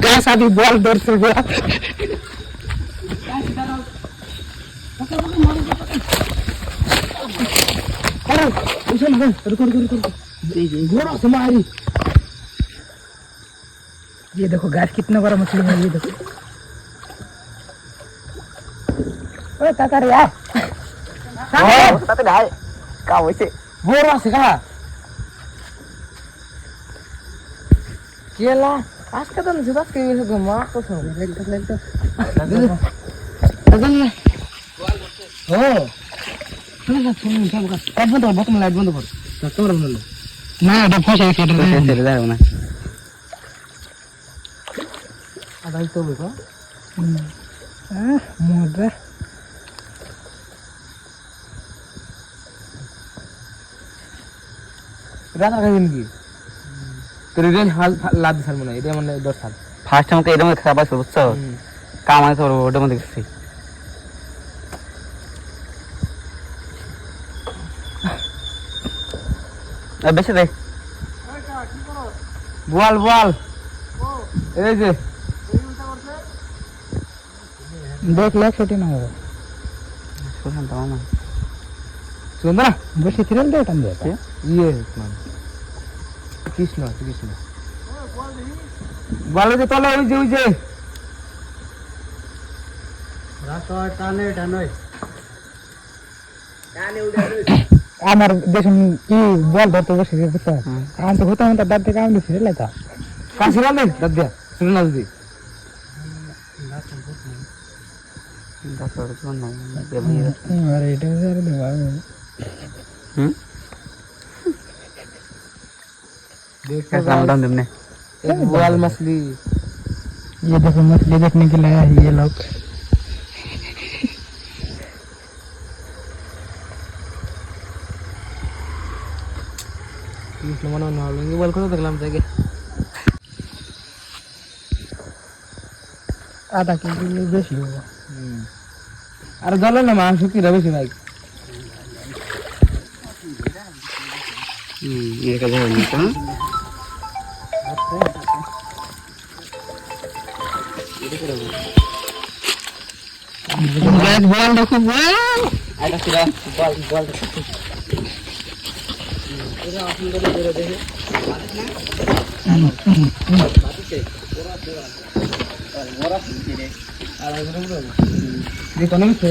গাছ আদি বল ধরছে পুরা अरे उसे ना रुको रुको रुको जोरों से मारी ये देखो गैस कितना बड़ा मछली है ये देखो ओए काका रे यार ओ ताते डाल का वैसे जोरों से का केला आज का तो नहीं बस के ये सब मार तो सब लगन हो শুনুন সব কাজ বন্ধ কর বন্ধ লাইট বন্ধ কর তোমরা বন্ধ না এটা ফসে গেছে এটা ছেড়ে দাও না আদাই তো বলো মজা রানা খাইন কি তোর রেন হাল লাদ সাল মনে এটা মানে 10 সাল ফার্স্ট আমাকে এরকম খারাপ আছে বুঝছো কাম আছে তোর ওটা মধ্যে গেছে বেশি দে বল বল এই যে দেখ লাখ ছুটি না হবে শুনুন তো মামা শুন না বেশি তিরল দে টান দে ইয়ে মান কৃষ্ণ কৃষ্ণ বল যে তলে ওই যে রাস্তা টানে টানে টানে উড়ে আমার দেখুন কি বল ধরতে বসে গেছে আমি তো হতাম তার দাঁত থেকে আমি ফিরে লাইতা কাশি রান দেন দাঁত দিয়া শুনে না যদি अरे এটা স্যার দেবা देख सामने हमने एक बोल मछली ये देखो मछली देखने के लिए आया है ये लोग mana nolong bal ko দেখলাম থেকে আধা কেজি বেশি হবে আর জলে না মাংস কি বেশি ভাই ये का है नीचा बैग बॉल देखो बॉल आटा सिरा बॉल ये आपन को दे दे मोरा मोरा ये तो नहीं से